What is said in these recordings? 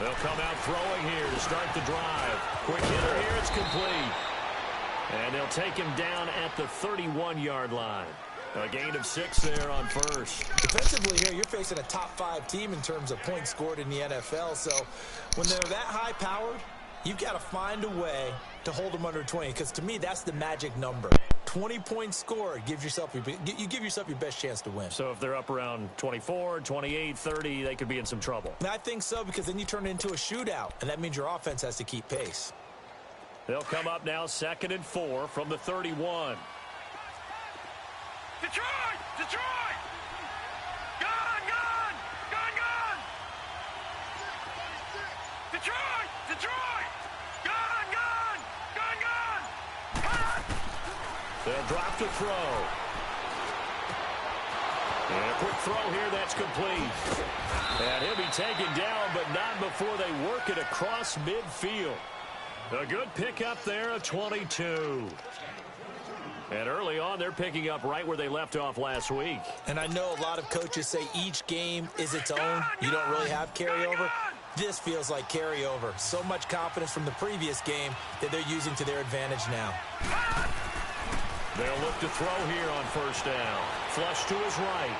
They'll come out throwing here to start the drive. Quick hitter here, it's complete. And they'll take him down at the 31-yard line. A gain of 6 there on first. Defensively here, you're facing a top-5 team in terms of points scored in the NFL. So when they're that high-powered, you've got to find a way to hold them under 20. Because to me, that's the magic number. 20 points scored, you give yourself your best chance to win. So if they're up around 24, 28, 30, they could be in some trouble. And I think so, because then you turn it into a shootout, and that means your offense has to keep pace. They'll come up now 2nd and 4 from the 31. Detroit! Detroit! Gone! Gone! Gone! Gone! Detroit! Detroit! Gone! Gone! Gone! Gone! They'll drop to throw. And a quick throw here, that's complete. And he'll be taken down, but not before they work it across midfield. A good pickup there of 22. And early on, they're picking up right where they left off last week. And I know a lot of coaches say each game is its own. You don't really have carryover. This feels like carryover. So much confidence from the previous game that they're using to their advantage now. They'll look to throw here on first down. Flush to his right.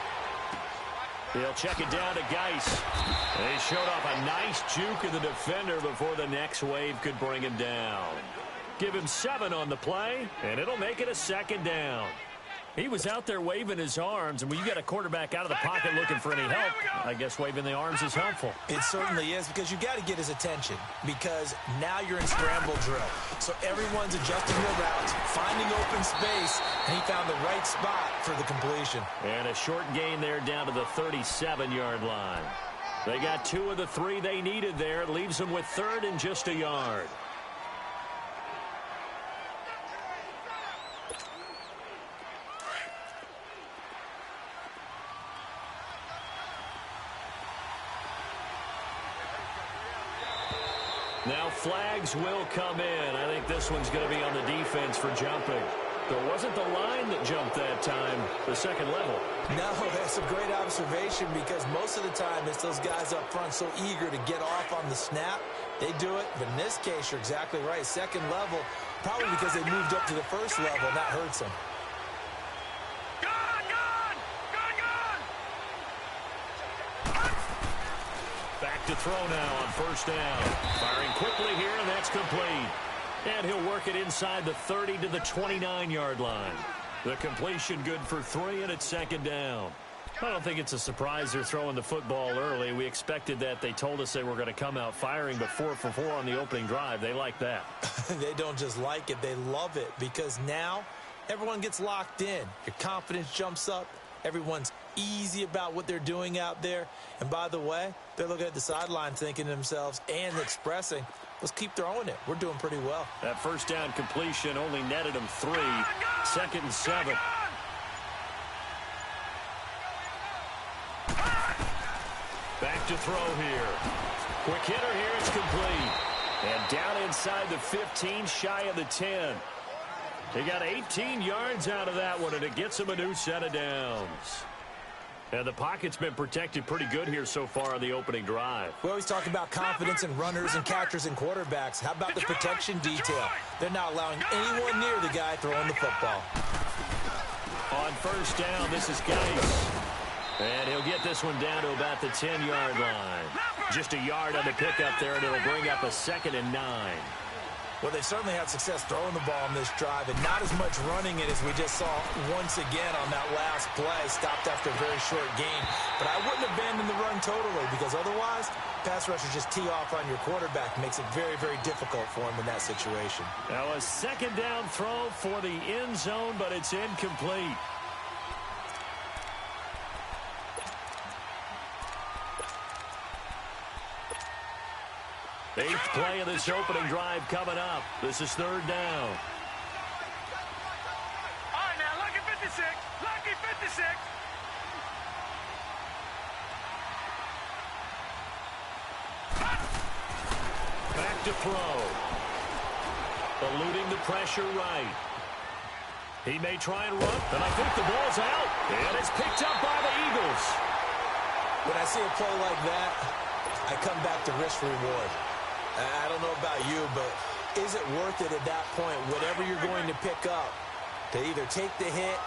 He'll check it down to Geis. They showed off a nice juke of the defender before the next wave could bring him down. Give him 7 on the play, and it'll make it a 2nd down. He was out there waving his arms, and when you get a quarterback out of the pocket looking for any help, I guess waving the arms is helpful. It certainly is, because you got to get his attention, because now you're in scramble drill. So everyone's adjusting their routes, finding open space, and he found the right spot for the completion. And a short gain there down to the 37-yard line. They got 2 of the 3 they needed there. It leaves them with 3rd and just a yard. Now flags will come in. I think this one's going to be on the defense for jumping. There wasn't the line that jumped that time, the second level. No, that's a great observation, because most of the time it's those guys up front so eager to get off on the snap. They do it, but in this case, you're exactly right. Second level, probably because they moved up to the first level, and that hurts them. Back to throw now on first down. Firing quickly here, and that's complete. And he'll work it inside the 30 to the 29-yard line. The completion good for 3, and it's 2nd down. I don't think it's a surprise they're throwing the football early. We expected that. They told us they were going to come out firing, but 4 for 4 on the opening drive. They like that. They don't just like it, they love it, because now everyone gets locked in. Your confidence jumps up. Everyone's easy about what they're doing out there. And by the way, they're looking at the sideline thinking to themselves and expressing, let's keep throwing it. We're doing pretty well. That first down completion only netted them 3. 2nd and 7. Back to throw here. Quick hitter here, it's complete. And down inside the 15, shy of the 10. He got 18 yards out of that one, and it gets him a new set of downs. And the pocket's been protected pretty good here so far on the opening drive. We always talk about confidence in runners and catchers and quarterbacks. How about the protection detail? They're not allowing anyone near the guy throwing the football. On first down, this is Geis. And he'll get this one down to about the 10-yard line. Just a yard on the pickup there, and it'll bring up a 2nd and 9. Well, they certainly had success throwing the ball on this drive, and not as much running it as we just saw once again on that last play. Stopped after a very short gain. But I wouldn't abandon the run totally, because otherwise, pass rushers just tee off on your quarterback. Makes it very, very difficult for him in that situation. Now a 2nd down throw for the end zone, but it's incomplete. Eighth play of this opening drive coming up. This is 3rd down. All right, now, lucky 56. Lucky 56. Back to throw. Eluding the pressure right. He may try and run, and I think the ball's out. And it's picked up by the Eagles. When I see a play like that, I come back to risk reward. I don't know about you, but is it worth it at that point, whatever you're going to pick up, to either take the hit,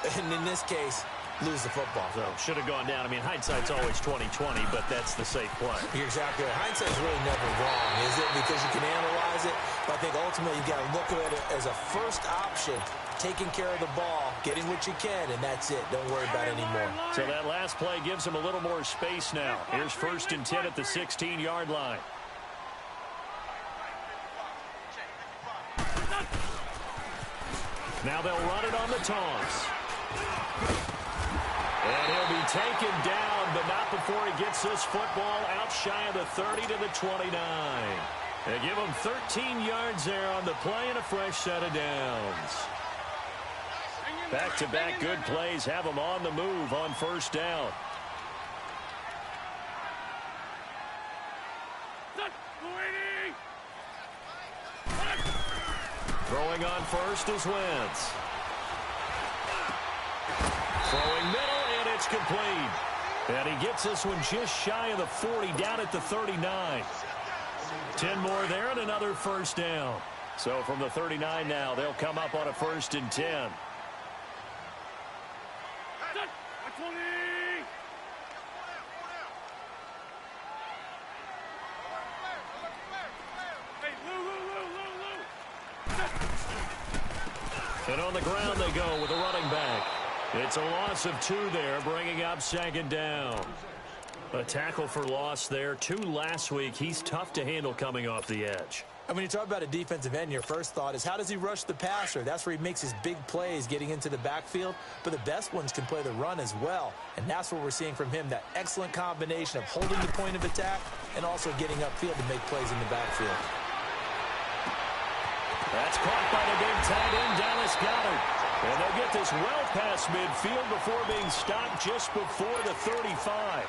and in this case, lose the football? So should have gone down. I mean, hindsight's always 20/20, but that's the safe play. You're exactly right. Hindsight's really never wrong, is it? Because you can analyze it, but I think ultimately you got to look at it as a first option, taking care of the ball, getting what you can, and that's it. Don't worry about it anymore. So that last play gives him a little more space now. Here's 1st and 10 at the 16-yard line. Now they'll run it on the toss. And he'll be taken down, but not before he gets this football out shy of the 30 to the 29. They give him 13 yards there on the play and a fresh set of downs. Back-to-back good plays have him on the move on 1st down. Throwing on 1st is Wentz. Throwing middle, and it's complete. And he gets this one just shy of the 40, down at the 39. 10 more there and another 1st down. So from the 39 now, they'll come up on a 1st and 10. And on the ground they go with a running back. It's a loss of 2 there, bringing up 2nd down. A tackle for loss there. 2 last week. He's tough to handle coming off the edge. And when you talk about a defensive end, your first thought is, how does he rush the passer? That's where he makes his big plays getting into the backfield. But the best ones can play the run as well. And that's what we're seeing from him, that excellent combination of holding the point of attack and also getting upfield to make plays in the backfield. That's caught by the big tight end, Dallas Goedert. And they'll get this well past midfield before being stopped just before the 35.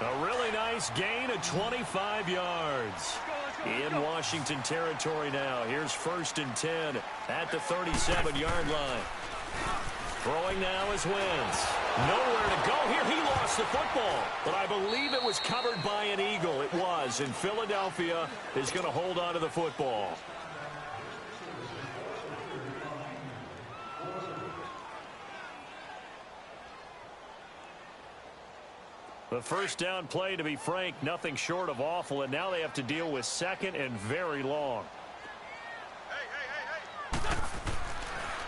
A really nice gain of 25 yards. In Washington territory now. Here's 1st and 10 at the 37-yard line. Throwing now is Wentz. Nowhere to go here. He lost the football. But I believe it was covered by an Eagle. It was. And Philadelphia is going to hold on to the football. The 1st down play, to be frank, nothing short of awful. And now they have to deal with 2nd and very long.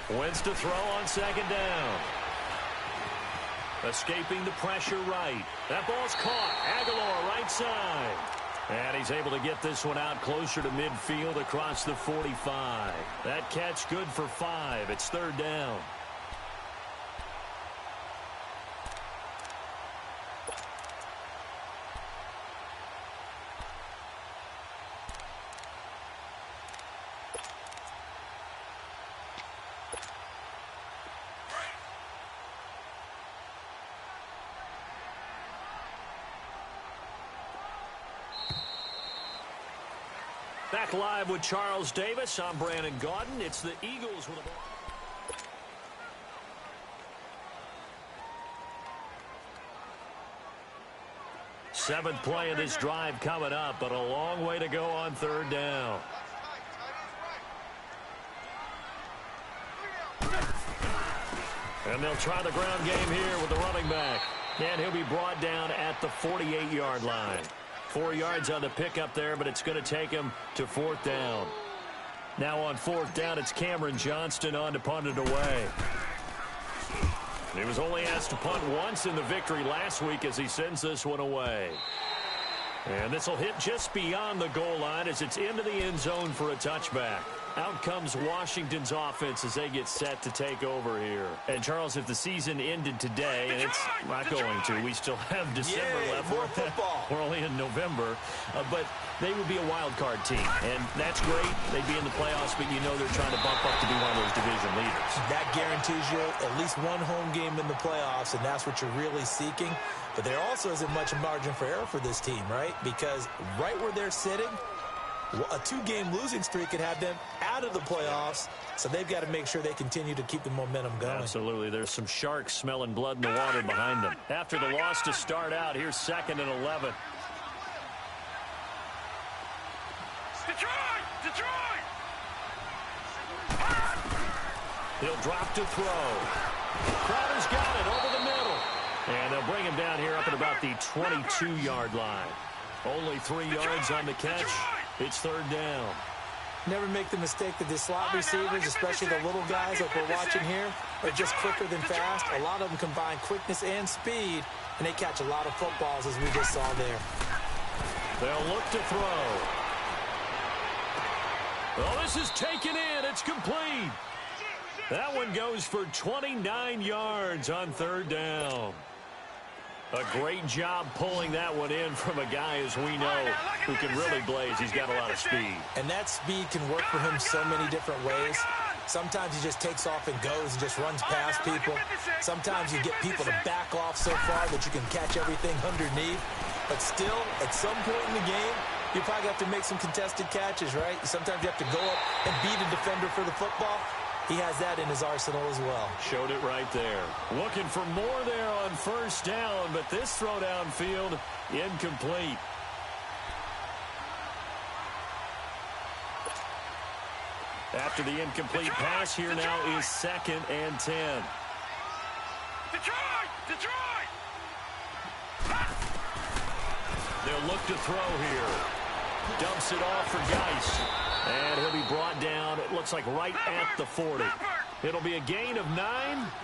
Wentz to throw on 2nd down. Escaping the pressure right. That ball's caught. Aguilar right side. And he's able to get this one out closer to midfield across the 45. That catch good for 5. It's 3rd down. Back live with Charles Davis. I'm Brandon Gaudin. It's the Eagles with a ball. 7th play of this drive coming up, but a long way to go on 3rd down. And they'll try the ground game here with the running back. And he'll be brought down at the 48-yard line. 4 yards on the pickup there, but it's going to take him to 4th down. Now on 4th down, it's Cameron Johnston on to punt it away. He was only asked to punt once in the victory last week as he sends this one away. And this will hit just beyond the goal line as it's into the end zone for a touchback. Out comes Washington's offense as they get set to take over here. And, Charles, if the season ended today, and it's not going to, we still have December left. More football. We're only in November. But they would be a wild card team. And that's great. They'd be in the playoffs, but you know they're trying to bump up to be one of those division leaders. That guarantees you at least one home game in the playoffs, and that's what you're really seeking. But there also isn't much margin for error for this team, right? Because right where they're sitting, A 2-game losing streak could have them out of the playoffs, so they've got to make sure they continue to keep the momentum going. Absolutely. There's some sharks smelling blood in the water behind them. After the loss to start out, here's 2nd and 11. Detroit! He'll drop to throw. Crowder's got it over the middle. And they'll bring him down here up at about the 22-yard line. Only 3 yards on the catch. It's 3rd down. Never make the mistake that the slot receivers, especially the little guys like we're watching here, are just quicker than fast. A lot of them combine quickness and speed, and they catch a lot of footballs, as we just saw there. They'll look to throw. Oh, this is taken in. It's complete. That one goes for 29 yards on 3rd down. A great job pulling that one in from a guy, as we know, who can really blaze. He's got a lot of speed. And that speed can work for him so many different ways. Sometimes he just takes off and goes and just runs past people. Sometimes you get people to back off so far that you can catch everything underneath. But still, at some point in the game, you probably have to make some contested catches, right? Sometimes you have to go up and beat a defender for the football. He has that in his arsenal as well. Showed it right there. Looking for more there on 1st down, but this throw downfield, incomplete. After the incomplete pass, here now is 2nd and 10. Detroit! They'll look to throw here. Dumps it off for Geis. And he'll be brought down, it looks like right at the 40. It'll be a gain of 9,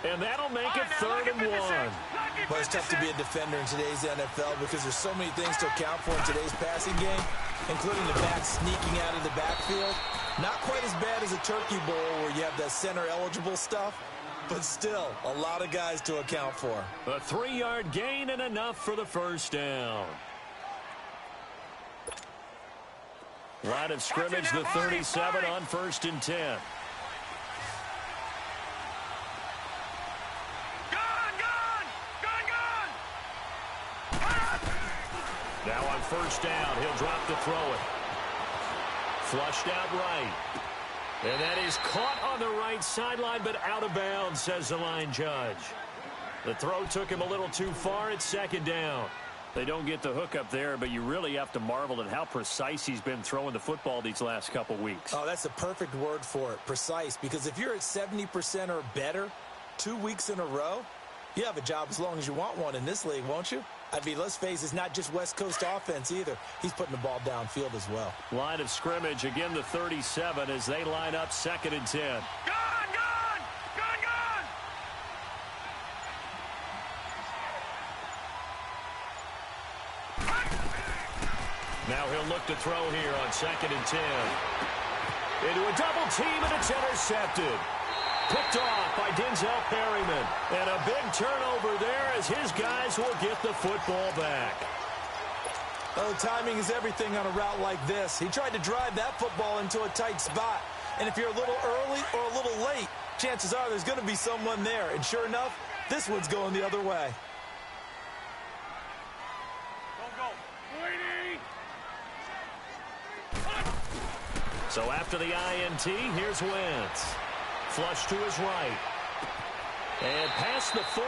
and that'll make it 3rd and 1. But it's tough to be a defender in today's NFL because there's so many things to account for in today's passing game, including the back sneaking out of the backfield. Not quite as bad as a turkey bowl where you have the center-eligible stuff, but still a lot of guys to account for. A 3-yard gain and enough for the 1st down. Line of scrimmage, the 37 on 1st and 10. Now on 1st down, he'll drop to throw it. Flushed out right. And that is caught on the right sideline, but out of bounds, says the line judge. The throw took him a little too far. It's 2nd down. They don't get the hook up there, but you really have to marvel at how precise he's been throwing the football these last couple weeks. Oh, that's a perfect word for it, precise, because if you're at 70% or better 2 weeks in a row, you have a job as long as you want one in this league, won't you? I mean, let's face it, it's not just West Coast offense either. He's putting the ball downfield as well. Line of scrimmage, again the 37 as they line up 2nd and 10. Now he'll look to throw here on 2nd and 10. Into a double team, and it's intercepted. Picked off by Denzel Perryman. And a big turnover there as his guys will get the football back. Oh, timing is everything on a route like this. He tried to drive that football into a tight spot. And if you're a little early or a little late, chances are there's going to be someone there. And sure enough, this one's going the other way. So after the INT, here's Wentz. Flush to his right. And past the 40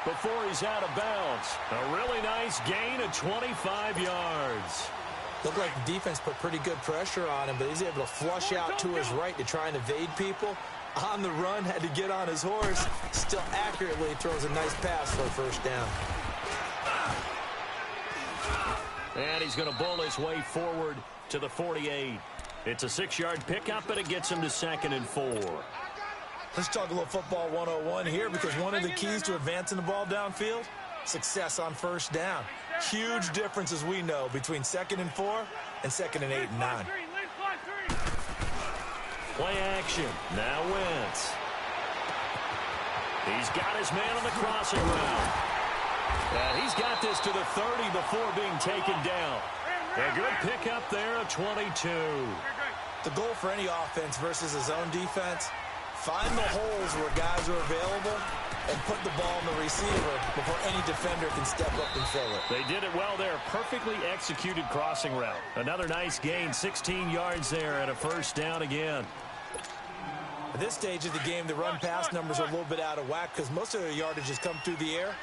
before he's out of bounds. A really nice gain of 25 yards. Looked like the defense put pretty good pressure on him, but he's able to flush out to his right to try and evade people. On the run, had to get on his horse. Still accurately throws a nice pass for a 1st down. And he's going to bull his way forward to the 48. It's a 6-yard pickup, and it gets him to 2nd and 4. Let's talk a little football 101 here, because one of the keys to advancing the ball downfield, success on 1st down. Huge difference, as we know, between 2nd and 4 and 2nd and 8 and 9. Play action. Now Wentz. He's got his man on the crossing route. And he's got this to the 30 before being taken down. A good pickup there of 22. The goal for any offense versus his own defense, find the holes where guys are available and put the ball on the receiver before any defender can step up and fill it. They did it well there. Perfectly executed crossing route. Another nice gain, 16 yards there and a first down again. At this stage of the game, the run-pass numbers are a little bit out of whack because most of their yardage has come through the air.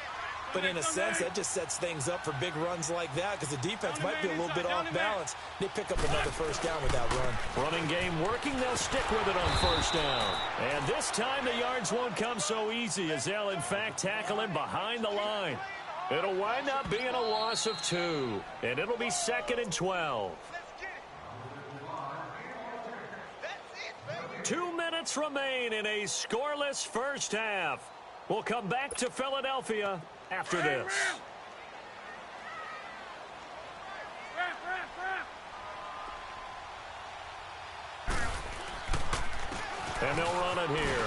But in a sense, that just sets things up for big runs like that because the defense might be a little bit off balance. They pick up another first down with that run. Running game working. They'll stick with it on first down. And this time the yards won't come so easy as they'll, in fact, tackle him behind the line. It'll wind up being a loss of 2. And it'll be 2nd and 12. 2 minutes remain in a scoreless first half. We'll come back to Philadelphia after this. And they'll run it here.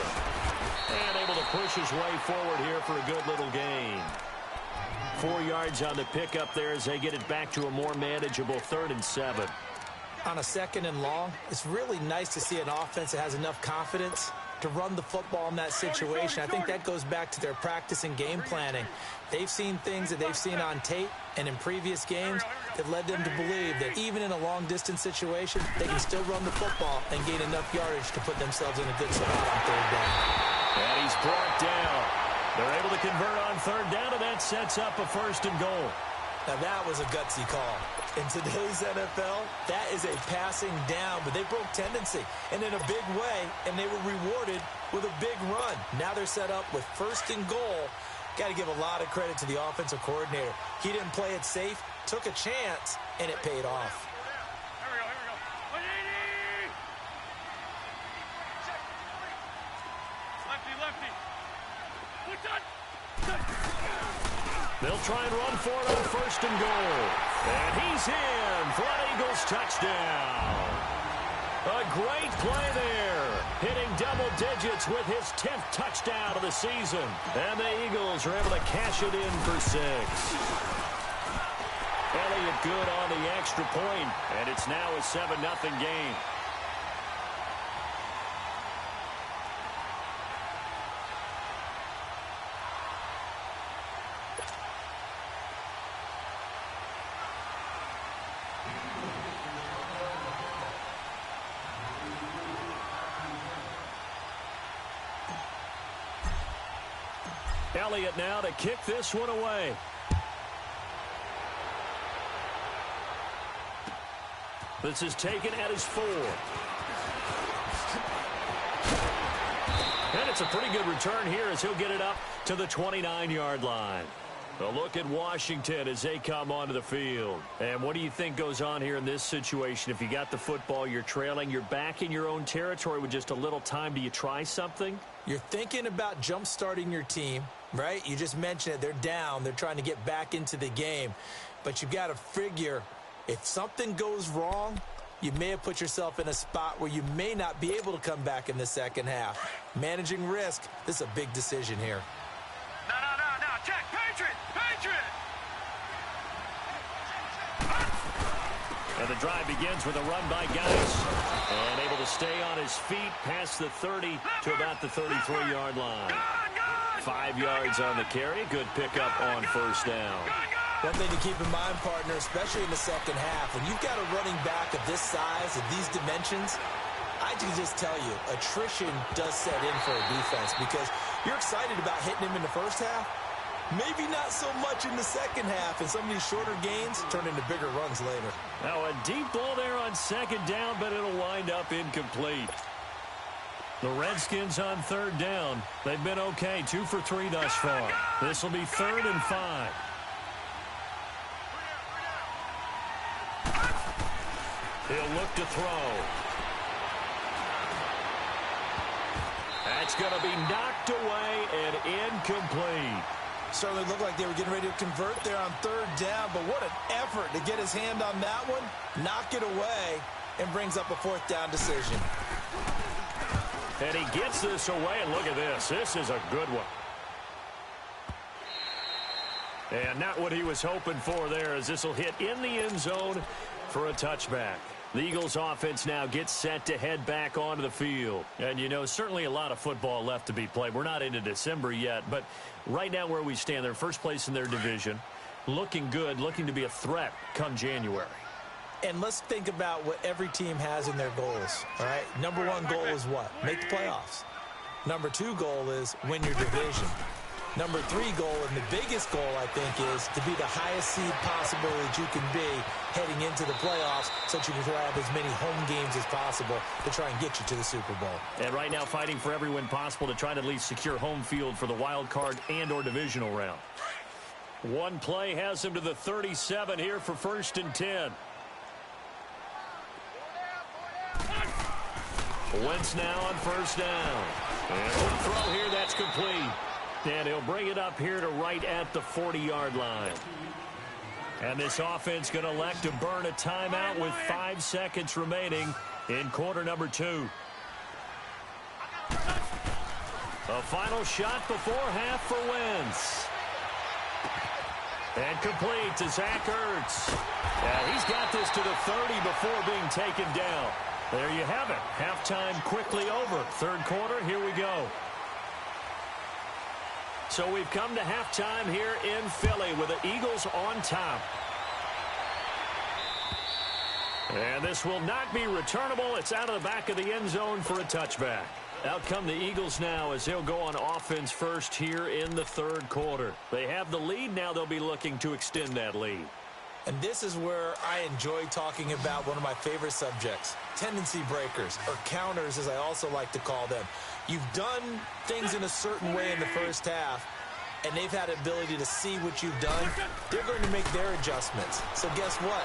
And able to push his way forward here for a good little gain. 4 yards on the pickup there as they get it back to a more manageable 3rd and 7. On a 2nd and long, it's really nice to see an offense that has enough confidence to run the football in that situation. I think that goes back to their practice and game planning. They've seen things that they've seen on tape and in previous games that led them to believe that even in a long-distance situation, they can still run the football and gain enough yardage to put themselves in a good spot on 3rd down. And he's brought down. They're able to convert on 3rd down, and that sets up a 1st and goal. Now that was a gutsy call. In today's NFL, that is a passing down, but they broke tendency and in a big way, and they were rewarded with a big run. Now they're set up with 1st and goal. Got to give a lot of credit to the offensive coordinator. He didn't play it safe, took a chance, and it paid off. Here we go. 180! Lefty. They'll try and run for it on 1st and goal. And he's in for an Eagles touchdown. A great play there. Hitting double digits with his 10th touchdown of the season. And the Eagles are able to cash it in for 6. Elliott good on the extra point, and it's now a 7-0 game. Elliott now to kick this one away. This is taken at his 4. And it's a pretty good return here as he'll get it up to the 29-yard line. A look at Washington as they come onto the field. And what do you think goes on here in this situation? If you got the football, you're trailing, you're back in your own territory with just a little time. Do you try something? You're thinking about jump-starting your team, right? You just mentioned it. They're down. They're trying to get back into the game. But you've got to figure if something goes wrong, you may have put yourself in a spot where you may not be able to come back in the second half. Managing risk, this is a big decision here. No. Check. Patriot. And the drive begins with a run by Geis. And able to stay on his feet past the 30 to about the 33-yard line. 5 yards on the carry. Good pickup on 1st down. One thing to keep in mind, partner, especially in the second half, when you've got a running back of this size, of these dimensions, I can just tell you, attrition does set in for a defense because you're excited about hitting him in the first half. Maybe not so much in the second half, and some of these shorter gains turn into bigger runs later. Now a deep ball there on 2nd down, but it'll wind up incomplete. The Redskins on 3rd down. They've been okay, 2 for 3 thus far. This will be 3rd and 5. He'll look to throw. That's going to be knocked away and incomplete. Certainly looked like they were getting ready to convert there on 3rd down, but what an effort to get his hand on that one, knock it away, and brings up a 4th down decision. And he gets this away, and look at this. This is a good one. And not what he was hoping for there, as this will hit in the end zone for a touchback. The Eagles offense now gets set to head back onto the field. And, you know, certainly a lot of football left to be played. We're not into December yet, but right now where we stand, they're first place in their division. Looking good, looking to be a threat come January. And let's think about what every team has in their goals, all right? Number one goal is what? Make the playoffs. Number two goal is win your division. Number three goal, and the biggest goal, I think, is to be the highest seed possible that you can be heading into the playoffs so that you can have as many home games as possible to try and get you to the Super Bowl. And right now fighting for every win possible to try to at least secure home field for the wild card and or divisional round. One play has him to the 37 here for 1st and 10. Wentz now on 1st down. And the throw here, that's complete. And he'll bring it up here to right at the 40-yard line. And this offense going to elect to burn a timeout with 5 seconds remaining in quarter number 2. A final shot before half for Wentz. And complete to Zach Ertz. Yeah, he's got this to the 30 before being taken down. There you have it. Halftime quickly over. Third quarter, here we go. So we've come to halftime here in Philly with the Eagles on top. And this will not be returnable. It's out of the back of the end zone for a touchback. Out come the Eagles now as they'll go on offense first here in the third quarter. They have the lead. Now they'll be looking to extend that lead. And this is where I enjoy talking about one of my favorite subjects, tendency breakers, or counters as I also like to call them. You've done things in a certain way in the first half, and they've had ability to see what you've done. They're going to make their adjustments. So guess what?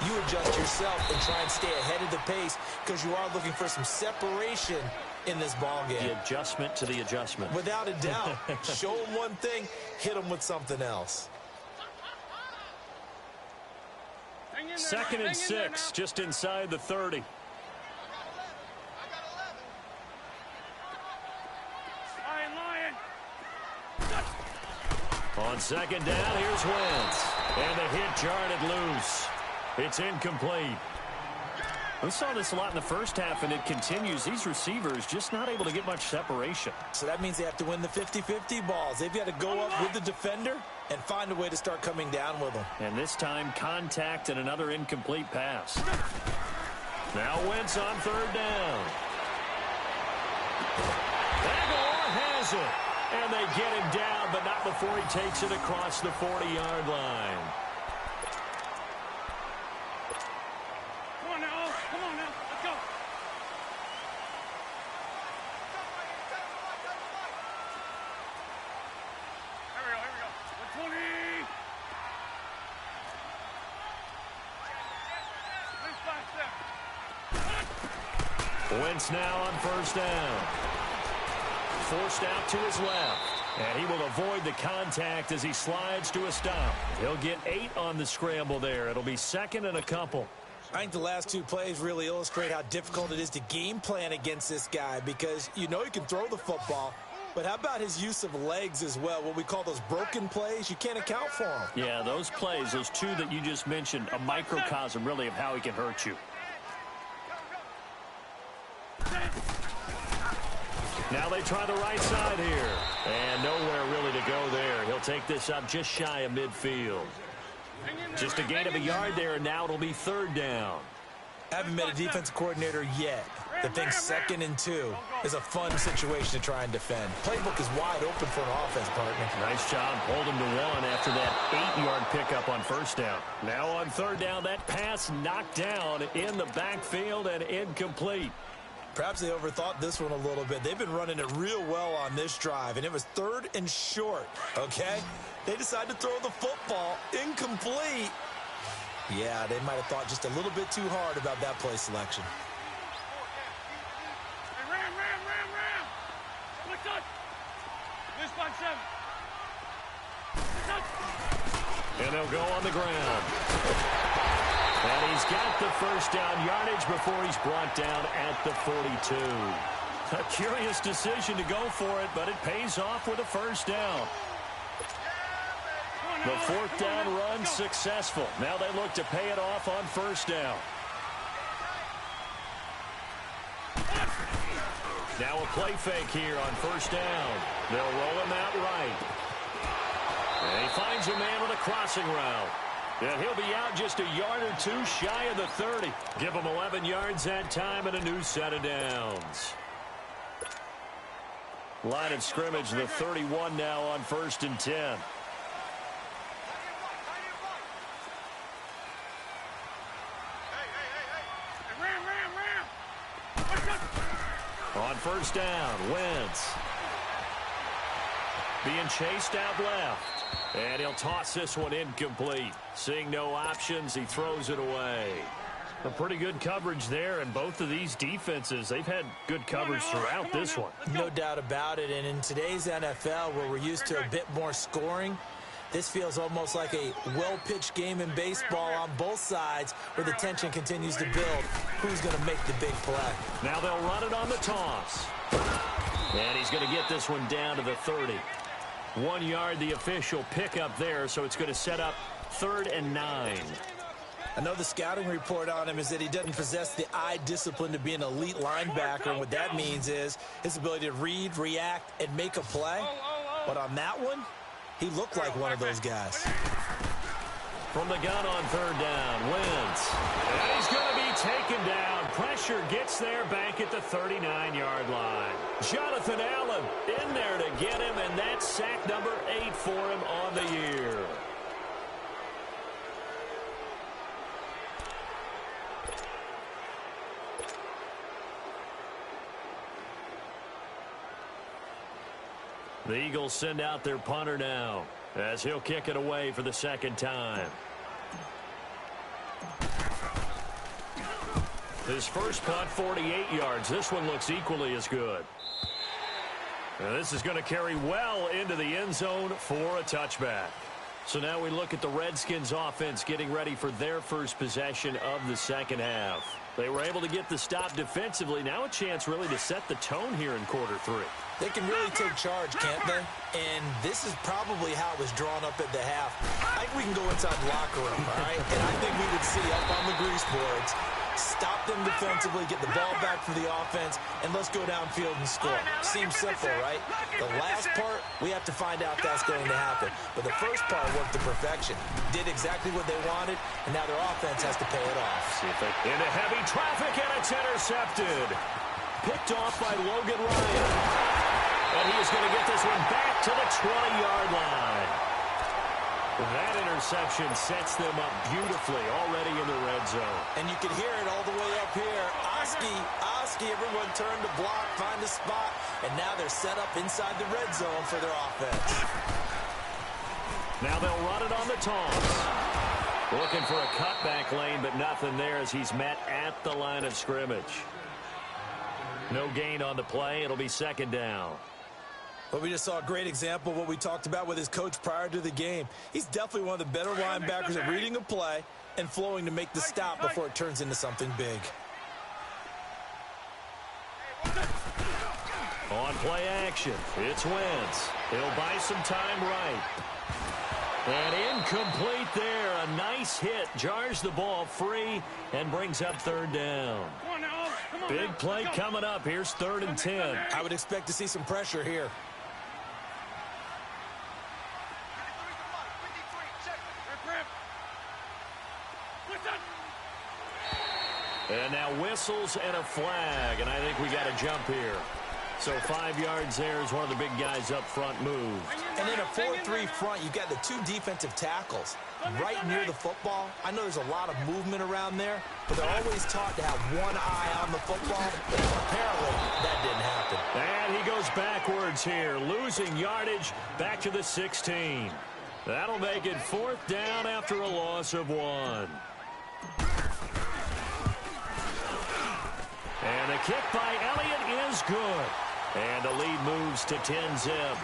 You adjust yourself and try and stay ahead of the pace because you are looking for some separation in this ball game. The adjustment to the adjustment. Without a doubt. Show them one thing, hit them with something else. 2nd and 6, just inside the 30. On 2nd down, here's Wentz. And the hit jarred loose. It's incomplete. We saw this a lot in the first half, and it continues. These receivers just not able to get much separation. So that means they have to win the 50-50 balls. They've got to go up with the defender and find a way to start coming down with them. And this time, contact and another incomplete pass. Now Wentz on 3rd down. Aguilar has it. And they get him down, but not before he takes it across the 40-yard line. Come on now, let's go. Here we go. 20. Wentz now on 1st down. Forced out to his left. And he will avoid the contact as he slides to a stop. He'll get 8 on the scramble there. It'll be 2nd and a couple. I think the last 2 plays really illustrate how difficult it is to game plan against this guy because you know he can throw the football, but how about his use of legs as well? What we call those broken plays, you can't account for them. Yeah, those plays, those 2 that you just mentioned, a microcosm really of how he can hurt you. Now they try the right side here. And nowhere really to go there. He'll take this up just shy of midfield. Just a gain of a yard there, and now it'll be 3rd down. I haven't met a defensive coordinator yet that thinks 2nd and 2 is a fun situation to try and defend. Playbook is wide open for an offense, partner. Nice job holding to 1 after that 8-yard pickup on 1st down. Now on 3rd down, that pass knocked down in the backfield and incomplete. Perhaps they overthought this one a little bit. They've been running it real well on this drive, and it was 3rd and short, okay? They decided to throw the football incomplete. Yeah, they might have thought just a little bit too hard about that play selection. Hey, ram. What's up? This by 7. And they'll go on the ground. And he's got the 1st down yardage before he's brought down at the 42. A curious decision to go for it, but it pays off with a 1st down. The 4th down run successful. Now they look to pay it off on 1st down. Now a play fake here on first down. They'll roll him out right. And he finds a man with a crossing route. And he'll be out just a yard or two shy of the 30. Give him 11 yards that time and a new set of downs. Line of scrimmage, the 31 now on 1st and 10. On first down, Wentz. Being chased out left. And he'll toss this one incomplete. Seeing no options, he throws it away. A pretty good coverage there, and both of these defenses, they've had good coverage throughout this one. No doubt about it, and in today's NFL, where we're used to a bit more scoring, this feels almost like a well-pitched game in baseball on both sides where the tension continues to build. Who's going to make the big play? Now they'll run it on the toss. And he's going to get this one down to the 30. 1 yard, the official pickup there, so it's going to set up 3rd and 9. I know the scouting report on him is that he doesn't possess the eye discipline to be an elite linebacker. And what that means is his ability to read, react, and make a play. But on that one, he looked like one of those guys. From the gun on 3rd down, Wentz. And he's going to be taken down. Pressure gets there back at the 39-yard line. Jonathan Allen in there to get him, and that's sack number 8 for him on the year. The Eagles send out their punter now as he'll kick it away for the 2nd time. His first punt, 48 yards. This one looks equally as good. And this is going to carry well into the end zone for a touchback. So now we look at the Redskins offense getting ready for their first possession of the second half. They were able to get the stop defensively. Now a chance really to set the tone here in quarter 3. They can really take charge, can't they? And this is probably how it was drawn up at the half. I think we can go inside the locker room, all right? And I think we would see up on the grease boards, stop them defensively, get the ball back for the offense, and let's go downfield and score. Seems simple, right? The last part, we have to find out if that's going to happen. But the first part worked to perfection. Did exactly what they wanted, and now their offense has to pay it off. See if they into heavy traffic, and it's intercepted. Picked off by Logan Ryan. And he is going to get this one back to the 20-yard line. That interception sets them up beautifully already in the red zone. And you can hear it all the way up here. Oski, everyone turned to block, find a spot, and now they're set up inside the red zone for their offense. Now they'll run it on the toss. Looking for a cutback lane, but nothing there as he's met at the line of scrimmage. No gain on the play. It'll be 2nd down. But we just saw a great example of what we talked about with his coach prior to the game. He's definitely one of the better linebackers at reading a play and flowing to make the stop before it turns into something big. On play action, it's Wentz. He'll buy some time right. And incomplete there. A nice hit. Jars the ball free and brings up 3rd down. Big play coming up. Here's 3rd and 10. I would expect to see some pressure here. And now whistles and a flag, and I think we got a jump here. So 5 yards there as one of the big guys up front moved. And in a 4-3 front, you've got the 2 defensive tackles right near the football. I know there's a lot of movement around there, but they're always taught to have one eye on the football. But apparently, that didn't happen. And he goes backwards here, losing yardage back to the 16. That'll make it 4th down after a loss of 1. And the kick by Elliott is good. And the lead moves to 10-zip.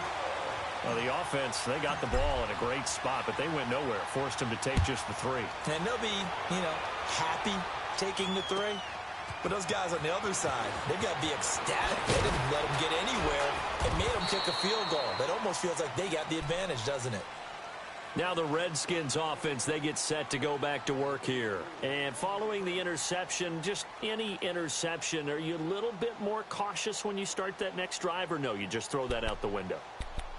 Well, the offense, they got the ball in a great spot, but they went nowhere. Forced them to take just the 3. And they'll be, happy taking the 3. But those guys on the other side, they've got to be ecstatic. They didn't let them get anywhere and made them kick a field goal. That almost feels like they got the advantage, doesn't it? Now the Redskins offense, they get set to go back to work here. And following the interception, just any interception, are you a little bit more cautious when you start that next drive, or no, you just throw that out the window?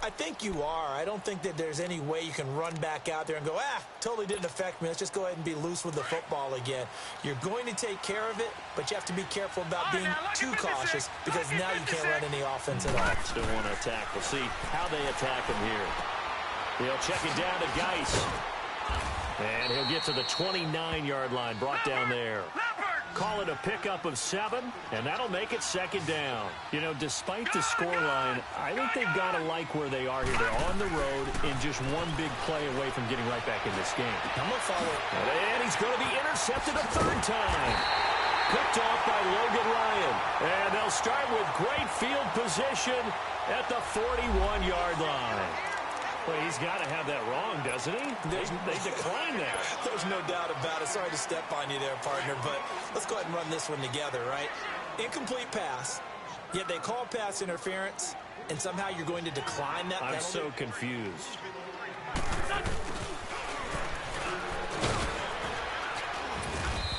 I think you are. I don't think that there's any way you can run back out there and go, totally didn't affect me. Let's just go ahead and be loose with the football again. You're going to take care of it, but you have to be careful about being too cautious because now you can't run any offense at all. Still want to attack. We'll see how they attack him here. He'll check it down to Geis. And he'll get to the 29-yard line, brought down there. Call it a pickup of 7, and that'll make it second down. You know, despite the scoreline, I think they've got to like where they are here. They're on the road and just one big play away from getting right back in this game. I'm going to follow. And he's going to be intercepted a third time. Picked off by Logan Ryan. And they'll start with great field position at the 41-yard line. Well, he's got to have that wrong, doesn't he? They declined that. There's no doubt about it. Sorry to step on you there, partner, but let's go ahead and run this one together, right? Incomplete pass, yet they call pass interference, and somehow you're going to decline that penalty? I'm so confused.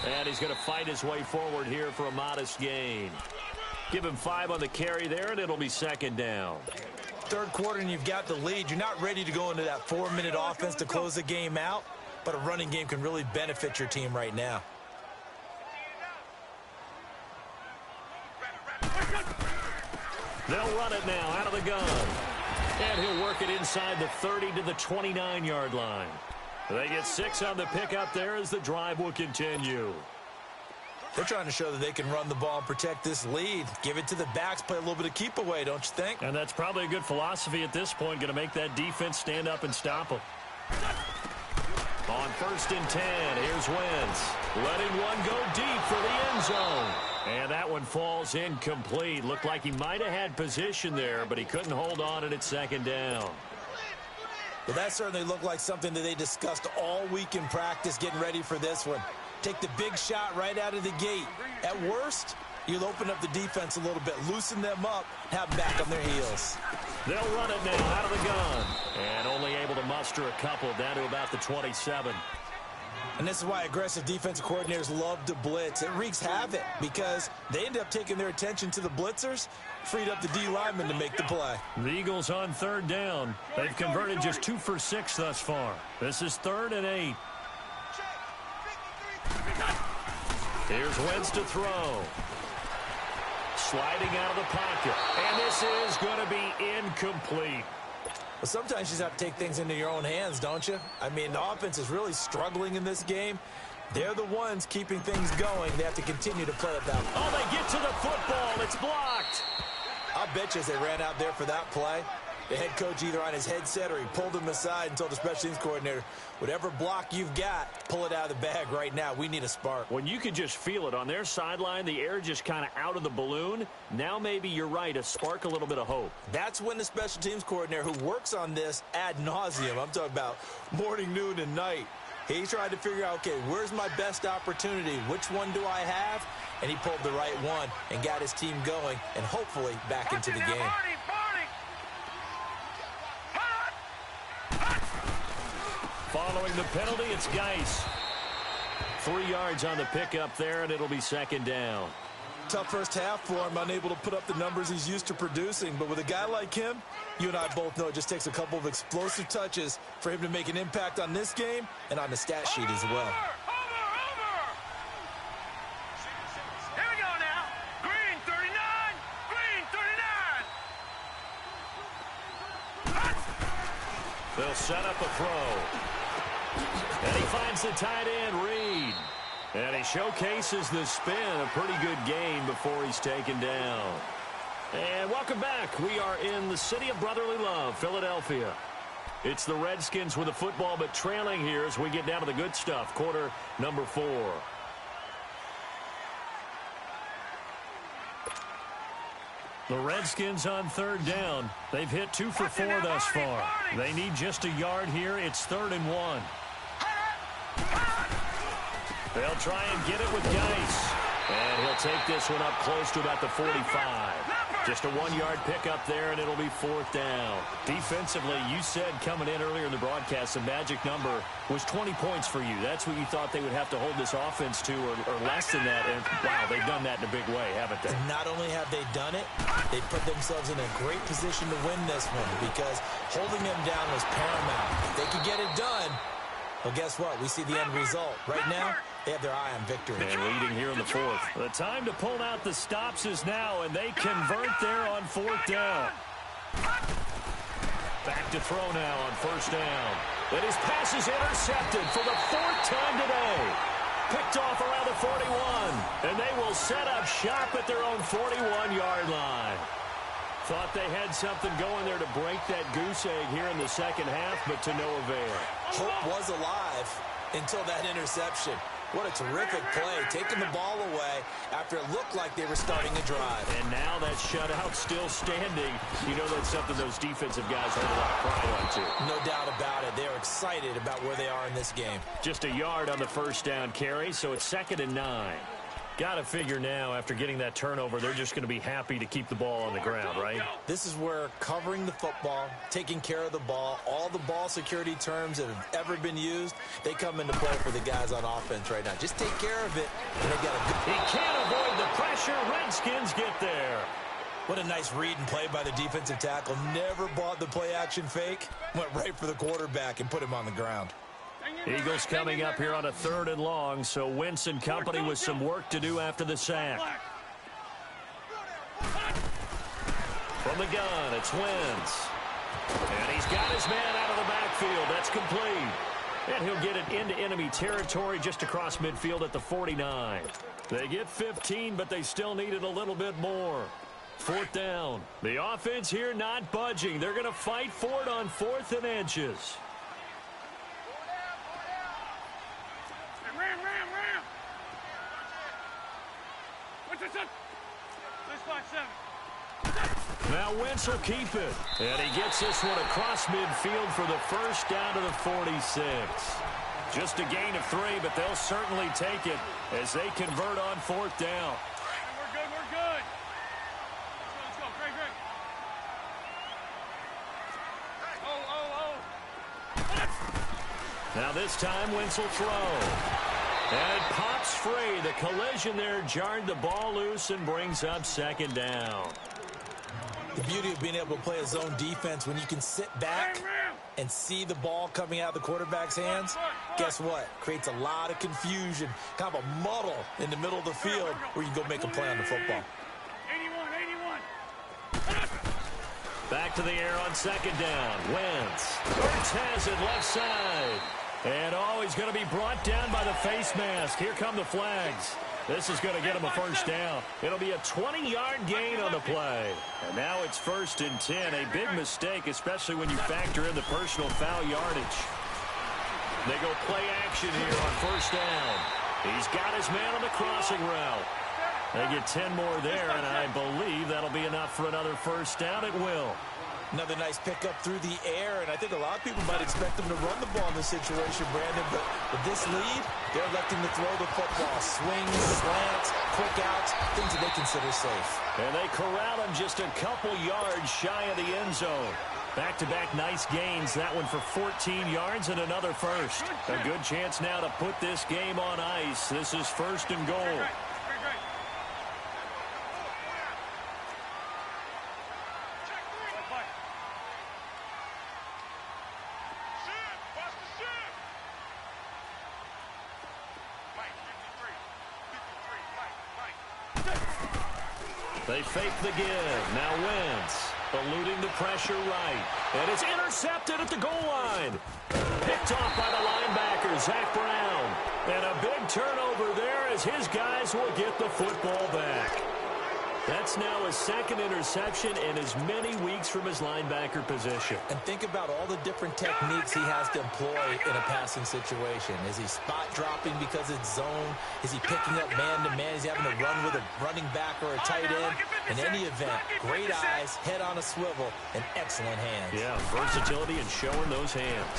And he's going to fight his way forward here for a modest gain. Give him 5 on the carry there, and it'll be second down. Third quarter and you've got the lead. You're not ready to go into that 4-minute offense to close the game out, but a running game can really benefit your team right now. They'll run it now out of the gun. And he'll work it inside the 30 to the 29-yard line. They get 6 on the pickup there as the drive will continue. They're trying to show that they can run the ball and protect this lead. Give it to the backs, play a little bit of keep away, don't you think? And that's probably a good philosophy at this point, going to make that defense stand up and stop them. On 1st and 10, here's Wentz. Letting one go deep for the end zone. And that one falls incomplete. Looked like he might have had position there, but he couldn't hold on at second down. Well, that certainly looked like something that they discussed all week in practice getting ready for this one. Take the big shot right out of the gate. At worst, you'll open up the defense a little bit, loosen them up, have them back on their heels. They'll run it now out of the gun. And only able to muster a couple down to about the 27. And this is why aggressive defensive coordinators love to blitz. It wreaks havoc because they end up taking their attention to the blitzers, freed up the D lineman to make the play. The Eagles on 3rd down. They've converted just 2 for 6 thus far. This is 3rd and 8. Here's Wentz to throw. Sliding out of the pocket. And this is going to be incomplete. Well, sometimes you just have to take things into your own hands, don't you? I mean, the offense is really struggling in this game. They're the ones keeping things going. They have to continue to play it that way. Oh, they get to the football. It's blocked. I'll bet you as they ran out there for that play, the head coach either on his headset or he pulled him aside and told the special teams coordinator, whatever block you've got, pull it out of the bag right now. We need a spark. When you could just feel it on their sideline, the air just kind of out of the balloon. Now maybe you're right, a spark, a little bit of hope. That's when the special teams coordinator who works on this ad nauseum, I'm talking about morning, noon, and night, he tried to figure out, okay, where's my best opportunity? Which one do I have? And he pulled the right one and got his team going and hopefully back into the game. Following the penalty, it's Geis. 3 yards on the pickup there, and it'll be second down. Tough first half for him, unable to put up the numbers he's used to producing. But with a guy like him, you and I both know it just takes a couple of explosive touches for him to make an impact on this game and on the stat sheet as well. Here we go now. Green 39. Green 39. They'll set up a throw. And he finds the tight end, Reed. And he showcases the spin. A pretty good game before he's taken down. And welcome back. We are in the city of brotherly love, Philadelphia. It's the Redskins with the football, but trailing here as we get down to the good stuff. Quarter number 4. The Redskins on 3rd down. They've hit 2 for 4 thus far. They need just a yard here. It's 3rd and 1. They'll try and get it with Geis. And he'll take this one up close to about the 45. Just a 1-yard pickup there, and it'll be 4th down. Defensively, you said coming in earlier in the broadcast, the magic number was 20 points for you. That's what you thought they would have to hold this offense to, or less than that. And, wow, they've done that in a big way, haven't they? And not only have they done it, they put themselves in a great position to win this one because holding them down was paramount. If they could get it done, well, guess what? We see the end result. Right now, they have their eye on victory. And leading here in the 4th. The time to pull out the stops is now, and they convert there on 4th down. Back to throw now on 1st down. And his pass is intercepted for the 4th time today. Picked off around the 41. And they will set up shop at their own 41-yard line. Thought they had something going there to break that goose egg here in the second half, but to no avail. Hope was alive until that interception. What a terrific play, taking the ball away after it looked like they were starting a drive. And now that shutout still standing. You know that's something those defensive guys hold a lot of pride on, too. No doubt about it. They're excited about where they are in this game. Just a yard on the 1st down carry, so it's 2nd and 9. Got to figure now, after getting that turnover, they're just going to be happy to keep the ball on the ground, right? This is where covering the football, taking care of the ball, all the ball security terms that have ever been used, they come into play for the guys on offense right now. Just take care of it, and they got a good... He can't avoid the pressure. Redskins get there. What a nice read and play by the defensive tackle. Never bought the play-action fake. Went right for the quarterback and put him on the ground. Eagles coming up here on a 3rd and long, so Wentz and company with some work to do after the sack. From the gun, it's Wentz. And he's got his man out of the backfield. That's complete. And he'll get it into enemy territory just across midfield at the 49. They get 15, but they still needed a little bit more. 4th down. The offense here not budging. They're going to fight for it on 4th and inches. Now Wentz will keep it. And he gets this one across midfield for the 1st down to the 46. Just a gain of 3, but they'll certainly take it as they convert on 4th down. We're good, we're good. Let's go, Greg. Now this time Wentz will throw. And it pops free. The collision there jarred the ball loose and brings up 2nd down. The beauty of being able to play a zone defense when you can sit back and see the ball coming out of the quarterback's hands, guess what? Creates a lot of confusion, kind of a muddle in the middle of the field where you can go make a play on the football. 81. Back to the air on 2nd down. Wentz. Hurts has it left side. And he's going to be brought down by the face mask. Here come the flags. This is going to get him a 1st down. It'll be a 20-yard gain on the play. And now it's 1st and 10. A big mistake, especially when you factor in the personal foul yardage. They go play action here on 1st down. He's got his man on the crossing route. They get 10 more there, and I believe that'll be enough for another 1st down. It will. Another nice pickup through the air, and I think a lot of people might expect them to run the ball in this situation, Brandon, but with this lead, they're electing to throw the football. Swings, slants, quick outs, things that they consider safe. And they corral him just a couple yards shy of the end zone. Back-to-back nice gains, that one for 14 yards and another 1st. A good chance now to put this game on ice. This is 1st and goal. They fake the give. Now Wentz eluding the pressure right. And it's intercepted at the goal line. Picked off by the linebacker, Zach Brown. And a big turnover there as his guys will get the football back. That's now his 2nd interception in as many weeks from his linebacker position. And think about all the different techniques he has to employ in a passing situation. Is he spot dropping because it's zone? Is he picking up man-to-man? Is he having to run with a running back or a tight end? In any event, great eyes, head on a swivel, and excellent hands. Yeah, versatility and showing those hands.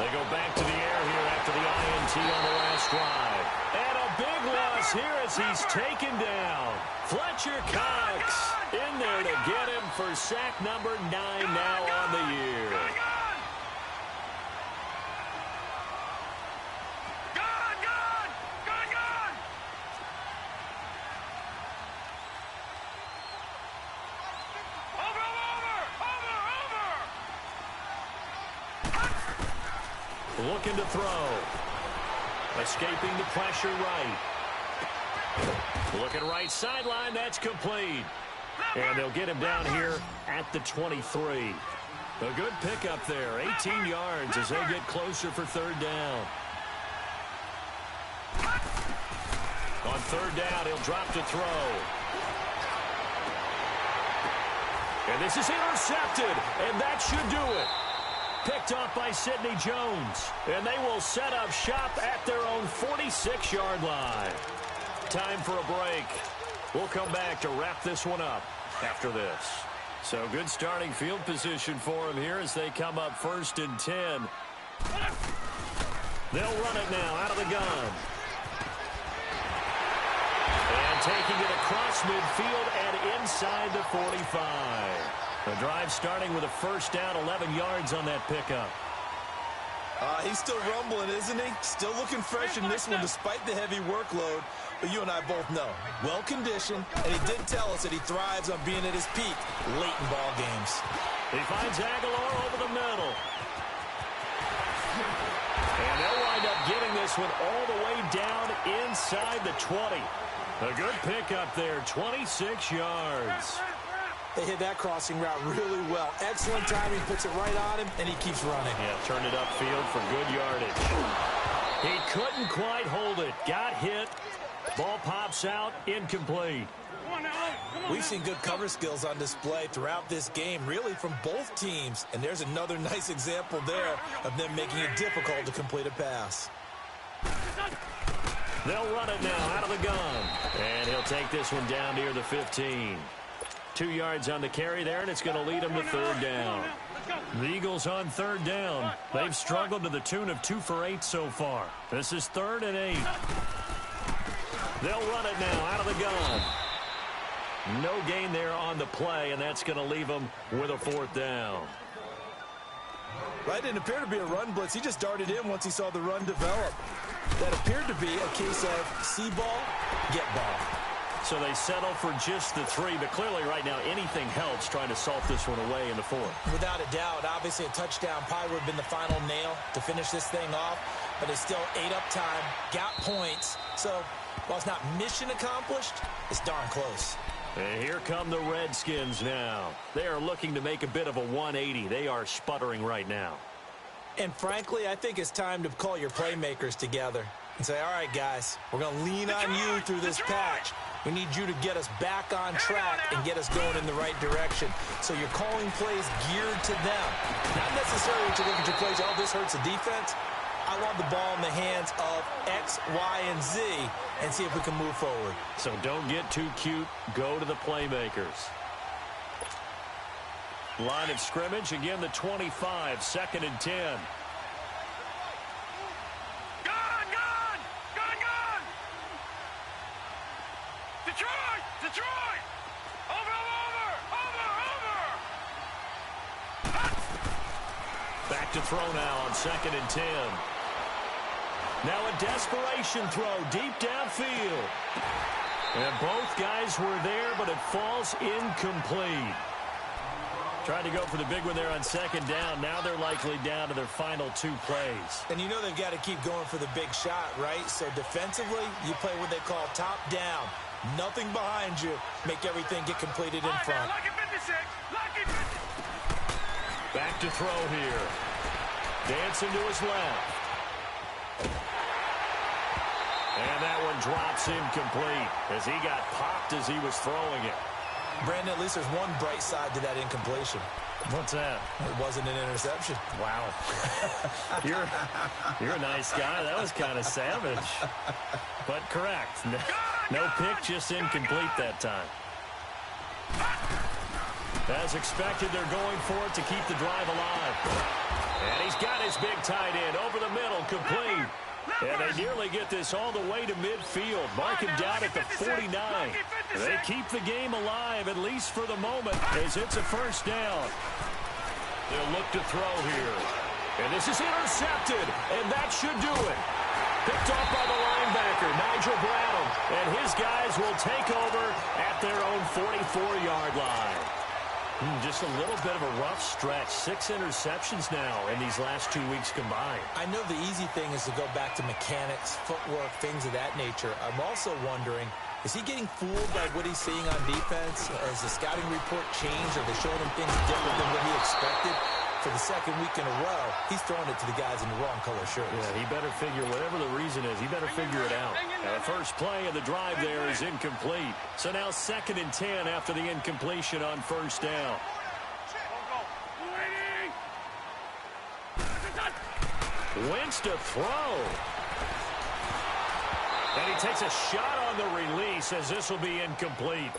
They go back to the air here after the INT on the last drive. And a big loss here as he's taken down. Fletcher Cox in there to get him for sack number 9 now on the year. Looking to throw. Escaping the pressure right. Looking right sideline. That's complete. And they'll get him down here at the 23. A good pickup there. 18 yards as they get closer for third down. On third down, he'll drop to throw. And this is intercepted. And that should do it. Picked off by Sidney Jones. And they will set up shop at their own 46-yard line. Time for a break. We'll come back to wrap this one up after this. So good starting field position for them here as they come up 1st and 10. They'll run it now out of the gun. And taking it across midfield and inside the 45. The drive starting with a first down, 11 yards on that pickup. He's still rumbling, isn't he? Still looking fresh in this one despite the heavy workload. But you and I both know, well-conditioned, and he did tell us that he thrives on being at his peak late in ball games. He finds Aguilar over the middle. And they'll wind up getting this one all the way down inside the 20. A good pickup there, 26 yards. They hit that crossing route really well. Excellent timing, puts it right on him, and he keeps running. Yeah, turned it upfield for good yardage. He couldn't quite hold it. Got hit. Ball pops out, incomplete. We've seen good cover skills on display throughout this game, really from both teams. And there's another nice example there of them making it difficult to complete a pass. They'll run it now out of the gun. And he'll take this one down near the 15. 2 yards on the carry there, and it's going to lead them to third down. The Eagles on third down. They've struggled to the tune of 2 for 8 so far. This is 3rd and 8. They'll run it now out of the gun. No gain there on the play, and that's going to leave them with a 4th down. Right, didn't appear to be a run blitz. He just darted in once he saw the run develop. That appeared to be a case of see ball, get ball. So they settle for just the 3, but clearly right now anything helps trying to salt this one away in the 4th. Without a doubt, obviously a touchdown probably would have been the final nail to finish this thing off, but it's still ate up time, got points. So while it's not mission accomplished, it's darn close. And here come the Redskins now. They are looking to make a bit of a 180. They are sputtering right now. And frankly, I think it's time to call your playmakers together and say, all right, guys, we're going to lean on you through this patch. We need you to get us back on track and get us going in the right direction. So you're calling plays geared to them. Not necessarily to look at your plays, oh, this hurts the defense. I want the ball in the hands of X, Y, and Z and see if we can move forward. So don't get too cute. Go to the playmakers. Line of scrimmage, again, the 25, 2nd and 10. Detroit! Over! Back to throw now on 2nd and 10. Now a desperation throw deep downfield. And both guys were there, but it falls incomplete. Tried to go for the big one there on 2nd down. Now they're likely down to their final 2 plays. And you know they've got to keep going for the big shot, right? So defensively, you play what they call top down. Nothing behind you. Make everything get completed in front. Back to throw here. Dancing to his left. And that one drops incomplete as he got popped as he was throwing it. Brandon, at least there's one bright side to that incompletion. What's that? It wasn't an interception. Wow. You're a nice guy. That was kind of savage. But correct. No pick, just incomplete that time. As expected, they're going for it to keep the drive alive. And he's got his big tight end over the middle, complete. And they nearly get this all the way to midfield. Mark him down at the 49. They keep the game alive, at least for the moment, as it's a first down. They'll look to throw here. And this is intercepted, and that should do it. Picked off by the linebacker, Nigel Bradham. And his guys will take over at their own 44-yard line. Just a little bit of a rough stretch. 6 interceptions now in these last 2 weeks combined. I know the easy thing is to go back to mechanics, footwork, things of that nature. I'm also wondering, is he getting fooled by what he's seeing on defense? Has the scouting report changed? Are they showing him things different than what he expected? For the second week in a row, he's throwing it to the guys in the wrong color shirts. Yeah, he better figure, whatever the reason is, he better figure it out. And the first play of the drive there is incomplete. So now 2nd and 10 after the incompletion on first down. Wentz to throw. And he takes a shot on the release as this will be incomplete.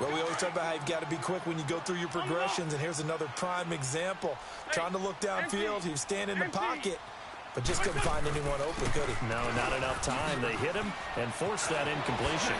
Well, we always talk about how you've got to be quick when you go through your progressions, and here's another prime example. Trying to look downfield, he was standing in the pocket, but just couldn't find anyone open, could he? No, not enough time. They hit him and forced that incompletion.